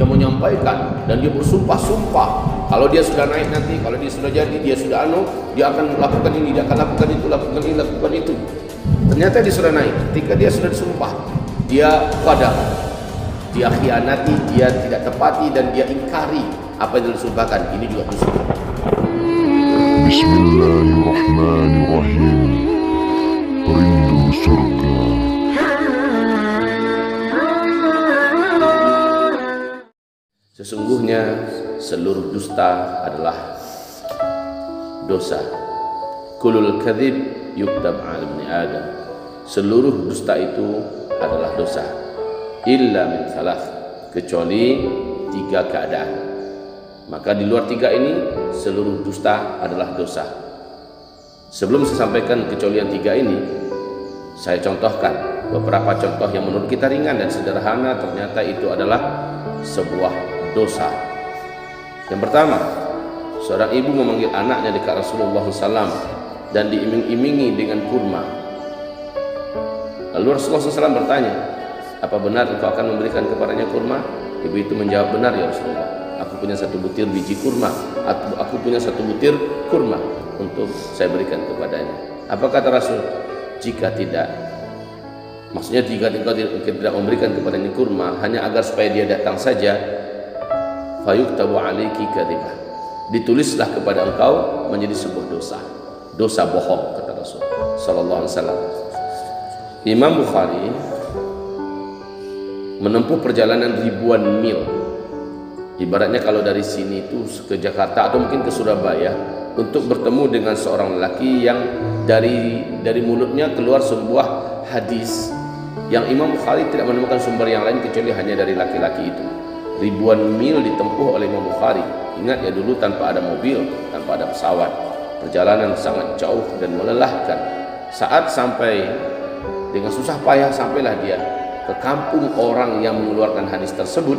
menyampaikan dan dia bersumpah-sumpah kalau dia sudah naik nanti, kalau dia sudah jadi, dia sudah dia akan lakukan ini, dia akan lakukan itu, lakukan ini, lakukan itu. Ternyata dia sudah naik. Ketika dia sudah disumpah, dia padam, dia khianati, dia tidak tepati dan dia ingkari apa yang disumpahkan. Ini juga dosa. Bismillahirrahmanirrahim. Rindu surga. Sesungguhnya seluruh dusta adalah dosa. Kulul kadzib yuktab 'ala ibni Adam. Seluruh dusta itu adalah dosa. Illa min salah, kecuali 3 keadaan. Maka di luar 3 ini seluruh dusta adalah dosa. Sebelum saya sampaikan kecualian 3 ini, saya contohkan beberapa contoh yang menurut kita ringan dan sederhana, ternyata itu adalah sebuah dosa. Yang pertama, seorang ibu memanggil anaknya dekat Rasulullah SAW dan diiming-imingi dengan kurma. Lalu Rasulullah SAW bertanya, apa benar engkau akan memberikan kepadanya kurma? Ibu itu menjawab, benar ya Rasulullah, aku punya 1 butir biji kurma, aku punya 1 butir kurma untuk saya berikan kepadanya. Apa kata Rasul? Jika tidak, maksudnya jika engkau tidak memberikan kepadanya kurma hanya agar supaya dia datang saja, fayuktabu alaiki kadzibah, ditulislah kepada engkau menjadi sebuah dosa, dosa bohong, kata Rasul sallallahu alaihi wasallam. Imam Bukhari menempuh perjalanan ribuan mil, ibaratnya kalau dari sini itu ke Jakarta atau mungkin ke Surabaya, untuk bertemu dengan seorang lelaki yang dari mulutnya keluar sebuah hadis yang Imam Bukhari tidak menemukan sumber yang lain kecuali hanya dari laki-laki itu. Ribuan mil ditempuh oleh Imam Bukhari. Ingat ya, dulu tanpa ada mobil, tanpa ada pesawat, perjalanan sangat jauh dan melelahkan. Saat sampai, dengan susah payah sampailah dia ke kampung orang yang mengeluarkan hadis tersebut.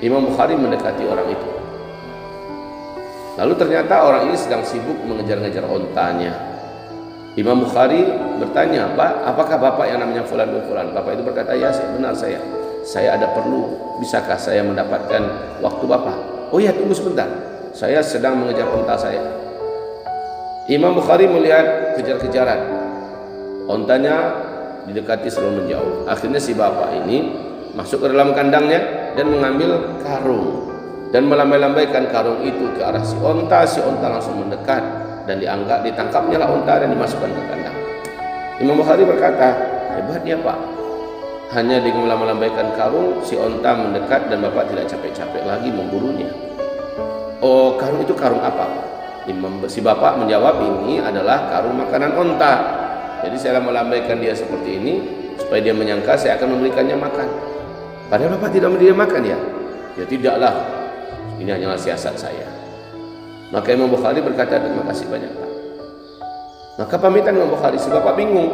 Imam Bukhari mendekati orang itu. Lalu ternyata orang ini sedang sibuk mengejar-ngejar ontanya. Imam Bukhari bertanya, Pak, apakah bapak yang namanya fulan bin fulan? Bapak itu berkata, ya benar saya ada perlu, bisakah saya mendapatkan waktu bapak? Oh ya, tunggu sebentar, saya sedang mengejar onta saya. Imam Bukhari melihat kejar-kejaran, ontanya didekati selalu menjauh. Akhirnya si bapak ini masuk ke dalam kandangnya dan mengambil karung dan melambai-lambaikan karung itu ke arah si onta langsung mendekat dan ditangkapnya lah onta dan dimasukkan ke kandang. Imam Bukhari berkata, hebat ya Pak, hanya dengan melambaikan karung si onta mendekat dan bapak tidak capek-capek lagi memburunya. Oh, karung itu karung apa? Si bapak menjawab, ini adalah karung makanan onta. Jadi saya melambaikan dia seperti ini supaya dia menyangka saya akan memberikannya makan. Padahal bapak tidak memberi dia makan ya? Ya tidaklah, ini hanyalah siasat saya. Maka Imam Bukhari berkata, terima kasih banyak Pak. Maka pamitan Imam Bukhari, si bapak bingung,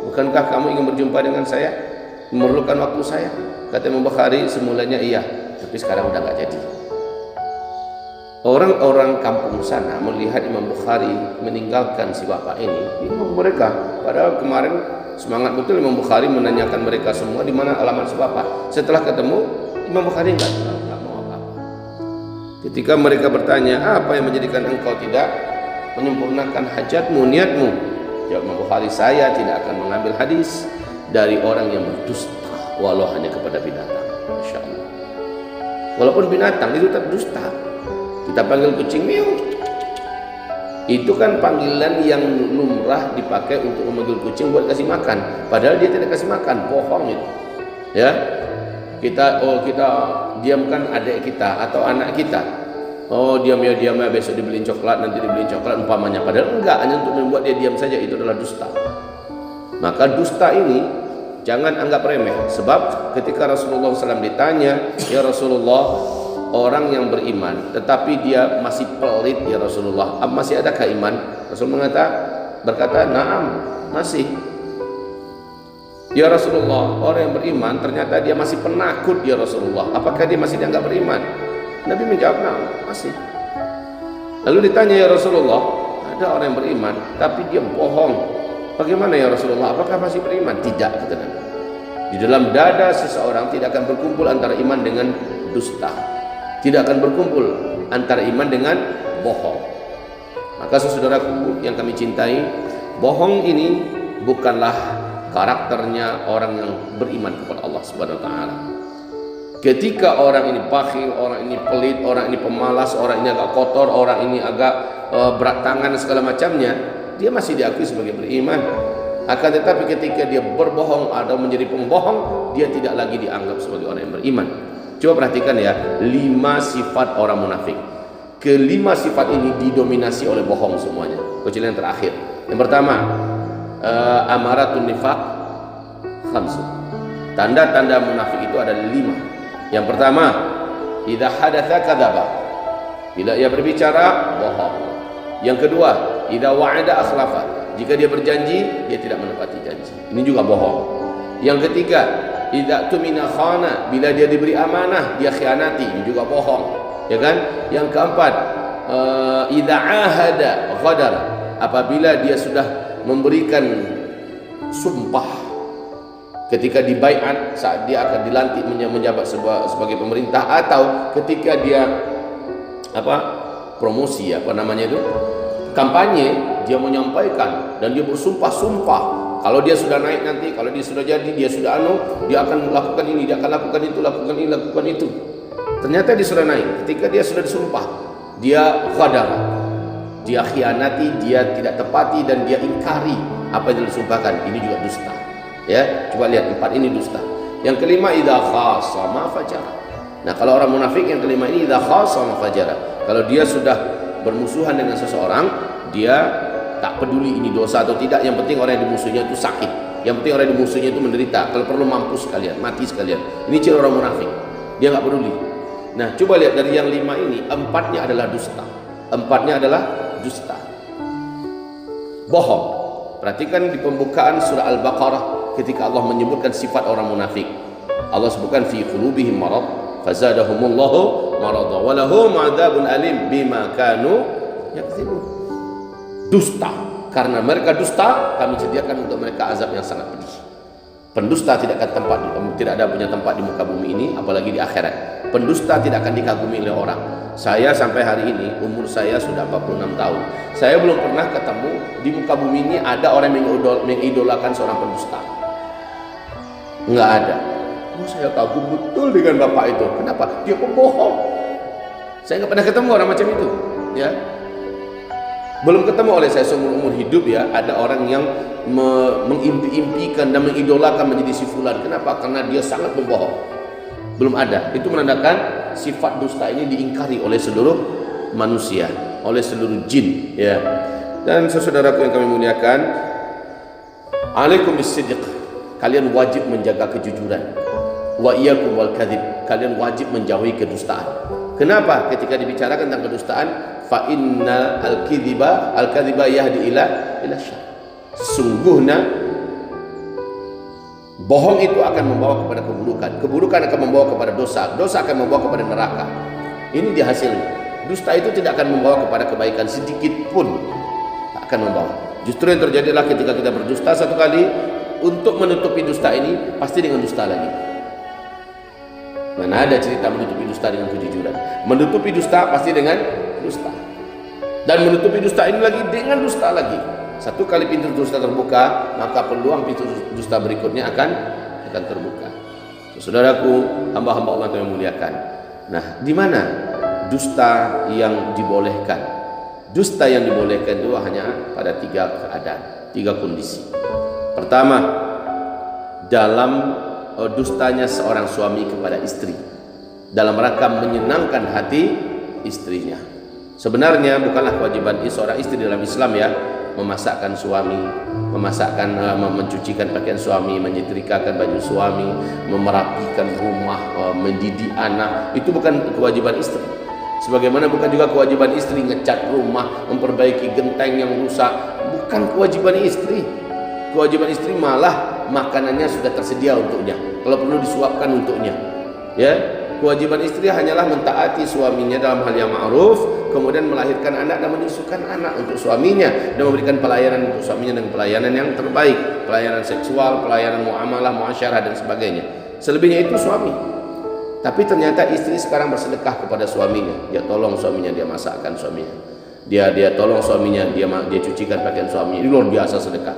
bukankah kamu ingin berjumpa dengan saya, memerlukan waktu saya? Kata Imam Bukhari, semulanya iya, tapi sekarang udah gak jadi. Orang-orang kampung sana melihat Imam Bukhari meninggalkan si bapak ini, bingung mereka. Padahal kemarin semangat betul Imam Bukhari menanyakan mereka semua di mana alamat si bapak. Setelah ketemu, Imam Bukhari nggak mau apa-apa. Ketika mereka bertanya, apa yang menjadikan engkau tidak menyempurnakan hajatmu, niatmu? Jawab Imam Bukhari, saya tidak akan mengambil hadis dari orang yang berdusta walau hanya kepada binatang. Masya Allah. Walaupun binatang itu tetap dusta. Kita panggil kucing miau, itu kan panggilan yang lumrah dipakai untuk memanggil kucing buat kasih makan, padahal dia tidak kasih makan, bohong itu ya. Kita diamkan adik kita atau anak kita, oh diam ya besok dibeliin coklat, nanti dibeliin coklat umpamanya, padahal enggak, hanya untuk membuat dia diam saja. Itu adalah dusta. Maka dusta ini jangan anggap remeh, sebab ketika Rasulullah SAW ditanya, ya Rasulullah, orang yang beriman tetapi dia masih pelit ya Rasulullah, masih adakah iman? Rasul berkata, na'am, masih. Ya Rasulullah, orang yang beriman ternyata dia masih penakut ya Rasulullah, apakah dia masih dianggap beriman? Nabi menjawab, na'am, masih. Lalu ditanya, ya Rasulullah, ada orang yang beriman tapi dia bohong, bagaimana ya Rasulullah, apakah masih beriman? Tidak, kata Nabi. Di dalam dada seseorang tidak akan berkumpul antara iman dengan dusta. Tidak akan berkumpul antara iman dengan bohong. Maka saudaraku yang kami cintai, bohong ini bukanlah karakternya orang yang beriman kepada Allah Subhanahu wa taala. Ketika orang ini bakhil, orang ini pelit, orang ini pemalas, orang ini agak kotor, orang ini agak berat tangan dan segala macamnya, dia masih diakui sebagai beriman. Akan tetapi ketika dia berbohong atau menjadi pembohong, dia tidak lagi dianggap sebagai orang yang beriman. Coba perhatikan ya, 5 sifat orang munafik. Kelima sifat ini didominasi oleh bohong semuanya, kecuali yang terakhir. Yang pertama, amaratun nifaq khamsun. Tanda-tanda munafik itu ada 5. Yang pertama, idza hadatsa kadzaba. Bila ia berbicara, bohong. Yang kedua, idza wa'ada akhlafa. Jika dia berjanji, dia tidak menepati janji. Ini juga bohong. Yang ketiga, idza tumina khana. Bila dia diberi amanah, dia khianati. Ini juga bohong. Ya kan? Yang keempat, idza ahada ghadar. Apabila dia sudah memberikan sumpah ketika dibaiat saat dia akan dilantik menjabat sebagai pemerintah, atau ketika dia promosi kampanye, dia menyampaikan dan dia bersumpah-sumpah kalau dia sudah naik nanti, kalau dia sudah jadi, dia sudah dia akan lakukan ini, dia akan lakukan itu, lakukan ini, lakukan itu. Ternyata dia sudah naik, ketika dia sudah disumpah, dia ghadar, dia khianati, dia tidak tepati dan dia ingkari apa yang disumpahkan. Ini juga dusta. Ya, coba lihat 4 ini dusta. Yang kelima, idza khasama fajara. Nah, kalau orang munafik yang kelima ini idza khasama fajara. Kalau dia sudah bermusuhan dengan seseorang, dia tak peduli ini dosa atau tidak, yang penting orang yang dimusuhinya itu sakit. Yang penting orang yang dimusuhinya itu menderita. Kalau perlu mampus sekalian, mati sekalian. Ini ciri orang munafik. Dia enggak peduli. Nah, coba lihat dari yang 5 ini, 4-nya adalah dusta. 4-nya adalah dusta. Bohong. Perhatikan di pembukaan surah Al-Baqarah ketika Allah menyebutkan sifat orang munafik. Allah sebutkan fi qulubihim marad fazadahumullahu marada wa lahum adzabun alim bima kanu yakdzibun. Dusta. Karena mereka dusta, kami sediakan untuk mereka azab yang sangat pedih. Pendusta tidak ada punya tempat di muka bumi ini, apalagi di akhirat. Pendusta tidak akan dikagumi oleh orang. Saya sampai hari ini, umur saya sudah 46 tahun. Saya belum pernah ketemu di muka bumi ini ada orang yang mengidolakan seorang pendusta. Enggak ada. Saya kagum betul dengan bapak itu. Kenapa? Dia pembohong. Saya nggak pernah ketemu orang macam itu. Ya, belum ketemu oleh saya seumur hidup ya. Ada orang yang mengimpi-impikan dan mengidolakan menjadi si fulan. Kenapa? Karena dia sangat pembohong. Belum ada. Itu menandakan sifat dusta ini diingkari oleh seluruh manusia, oleh seluruh jin. Ya. Dan saudaraku yang kami muliakan, alaikum bisidq. Kalian wajib menjaga kejujuran. Wa iyyakum wal kadzib. Kalian wajib menjauhi kedustaan. Kenapa? Ketika dibicarakan tentang kedustaan, fa inna al-kadhiba yahdi ila syarr. Sungguhnya bohong itu akan membawa kepada keburukan. Keburukan akan membawa kepada dosa. Dosa akan membawa kepada neraka. Ini dia hasilnya. Dusta itu tidak akan membawa kepada kebaikan sedikit pun. Tak akan membawa. Justru yang terjadi adalah ketika kita berdusta satu kali, untuk menutupi dusta ini pasti dengan dusta lagi. Mana ada cerita menutupi dusta dengan kejujuran? Menutupi dusta pasti dengan dusta. Dan menutupi dusta ini lagi dengan dusta lagi. Satu kali pintu dusta terbuka, maka peluang pintu dusta berikutnya akan terbuka. Saudaraku, hamba-hamba Allah yang muliakan. Nah, di mana dusta yang dibolehkan? Dusta yang dibolehkan itu hanya pada 3 keadaan, 3 kondisi. Pertama, dalam dustanya seorang suami kepada istri, dalam rangka menyenangkan hati istrinya. Sebenarnya bukanlah kewajiban seorang istri dalam Islam ya, memasakkan suami, mencucikan pakaian suami, menyetrikakan baju suami, memerapikan rumah, mendidik anak. Itu bukan kewajiban istri. Sebagaimana bukan juga kewajiban istri ngecat rumah, memperbaiki genteng yang rusak. Bukan kewajiban istri. Kewajiban istri malah makanannya sudah tersedia untuknya, kalau perlu disuapkan untuknya. Ya, kewajiban istri hanyalah mentaati suaminya dalam hal yang ma'ruf, kemudian melahirkan anak dan menyusukan anak untuk suaminya, dan memberikan pelayanan untuk suaminya dengan pelayanan yang terbaik, pelayanan seksual, pelayanan muamalah, muasyarah dan sebagainya. Selebihnya itu suami. Tapi ternyata istri sekarang bersedekah kepada suaminya. Dia tolong suaminya, dia masakkan suaminya. Dia tolong suaminya, dia cucikan pakaian suaminya. Ini luar biasa sedekah.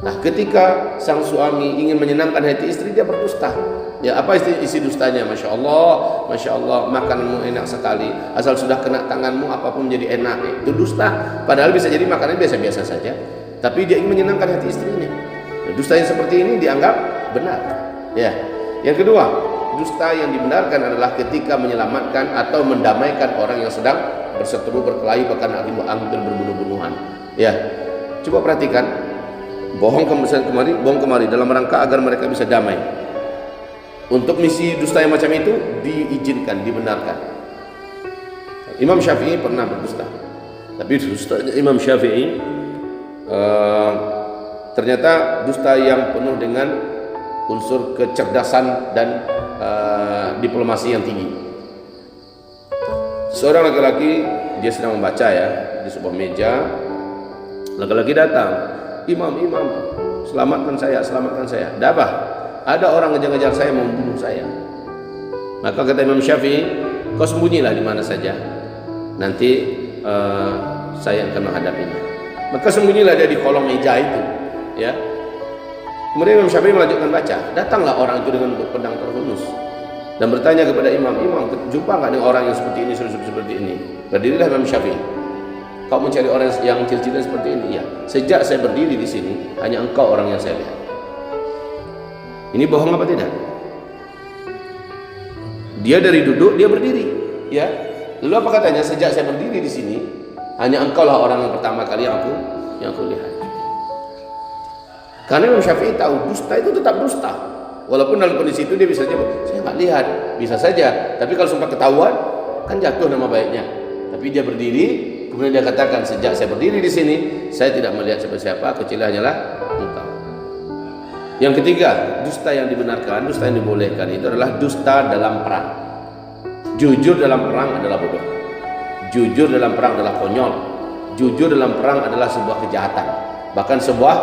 Nah, ketika sang suami ingin menyenangkan hati istri, dia berdusta. Ya, apa isi dustanya? Masya Allah, makananmu enak sekali. Asal sudah kena tanganmu, apapun menjadi enak. Itu dusta. Padahal bisa jadi makanan biasa-biasa saja. Tapi dia ingin menyenangkan hati istrinya. Nah, dusta yang seperti ini dianggap benar. Ya. Yang kedua, dusta yang dibenarkan adalah ketika menyelamatkan atau mendamaikan orang yang sedang berseteru, berkelahi, bahkan hampir berbunuh-bunuhan. Ya, coba perhatikan, bohong kemari dalam rangka agar mereka bisa damai. Untuk misi dusta yang macam itu diizinkan, dibenarkan. Imam Syafi'i pernah berdusta, tapi dusta Imam Syafi'i ternyata dusta yang penuh dengan unsur kecerdasan dan diplomasi yang tinggi. Seorang laki-laki, dia sedang membaca ya di sebuah meja. Laki-laki datang, imam, selamatkan saya. Ada apa? Ada orang ngejar-ngejar saya, mau membunuh saya. Maka kata Imam Syafi'i, kau sembunyilah di mana saja, nanti saya akan menghadapinya. Maka sembunyilah dia di kolong meja itu, ya. Kemudian Imam Syafi'i melanjutkan baca. Datanglah orang itu dengan pedang terhunus dan bertanya kepada imam, jumpa nggak dengan orang yang seperti ini, seperti ini? Berdirilah Imam Syafi'i. Kau mencari orang yang cil-cilan seperti ini? Ya. Sejak saya berdiri di sini, hanya engkau orang yang saya lihat. Ini bohong apa tidak? Dia dari duduk, dia berdiri, ya. Lalu apa katanya? Sejak saya berdiri di sini, hanya engkau lah orang yang pertama kali yang aku lihat. Karena Imam Syafi'i tahu dusta itu tetap dusta. Walaupun dalam kondisi itu dia bisa saja, saya nggak lihat, bisa saja. Tapi kalau sempat ketahuan, kan jatuh nama baiknya. Tapi dia berdiri, kemudian dia katakan, sejak saya berdiri di sini, saya tidak melihat siapa-siapa, kecuali hanyalah engkau. Yang ketiga, dusta yang dibenarkan, dusta yang dibolehkan itu adalah dusta dalam perang. Jujur dalam perang adalah bodoh. Jujur dalam perang adalah konyol. Jujur dalam perang adalah sebuah kejahatan, bahkan sebuah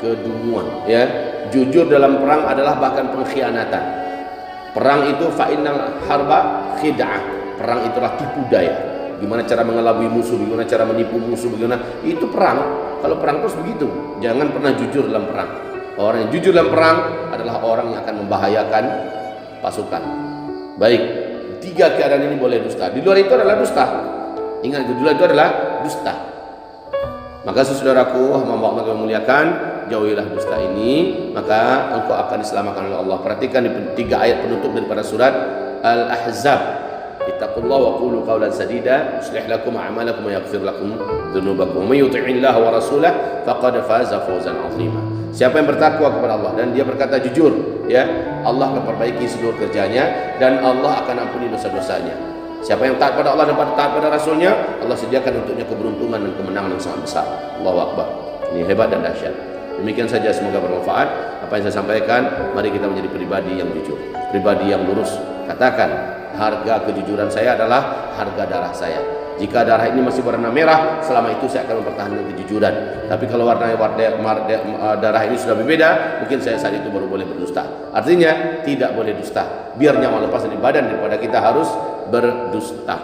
kedunguan, ya. Jujur dalam perang adalah bahkan pengkhianatan. Perang itu fa'innal harba khid'ah. Perang itulah tipu daya. Gimana cara mengelabui musuh, bagaimana cara menipu musuh, bagaimana itu perang. Kalau perang terus begitu, jangan pernah jujur dalam perang. Orang yang jujur dalam perang adalah orang yang akan membahayakan pasukan. Baik, tiga keadaan ini boleh dusta. Di luar itu adalah dusta. Ingat, di luar itu adalah dusta. Maka saudaraku, hamba Allah yang memuliakan, jauhilah dusta ini, maka engkau akan diselamatkan oleh Allah. Perhatikan di tiga ayat penutup daripada surat Al-Ahzab. Ittaqullaha wa qulu qawlan sadida yuslih lakum a'malakum wa yaghfir lakum dzunubakum. May yuti'illaha wa rasulahu faqad faza fawzan 'azima. Siapa yang bertakwa kepada Allah dan dia berkata jujur, ya, Allah akan perbaiki seluruh kerjanya dan Allah akan ampuni dosa-dosanya. Siapa yang taat pada Allah dan taat pada Rasulnya, Allah sediakan untuknya keberuntungan dan kemenangan yang sangat besar. Allahu Akbar. Ini hebat dan dahsyat. Demikian saja, semoga bermanfaat apa yang saya sampaikan. Mari kita menjadi pribadi yang jujur, pribadi yang lurus. Katakan, harga kejujuran saya adalah harga darah saya. Jika darah ini masih warna merah, selama itu saya akan mempertahankan kejujuran. Tapi kalau darah ini sudah berbeda, mungkin saya saat itu baru boleh berdusta. Artinya tidak boleh dusta. Biar nyawa lepas dari badan daripada kita harus berdusta.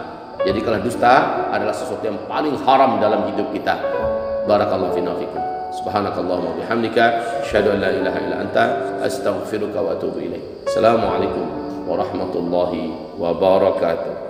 Jadi kalau dusta adalah sesuatu yang paling haram dalam hidup kita. Barakallahu fina fikum. Subhanakallahumma wa bihamdika asyhadu an la ilaha illa anta astaghfiruka wa atubu ilaik. Assalamualaikum warahmatullahi wabarakatuh.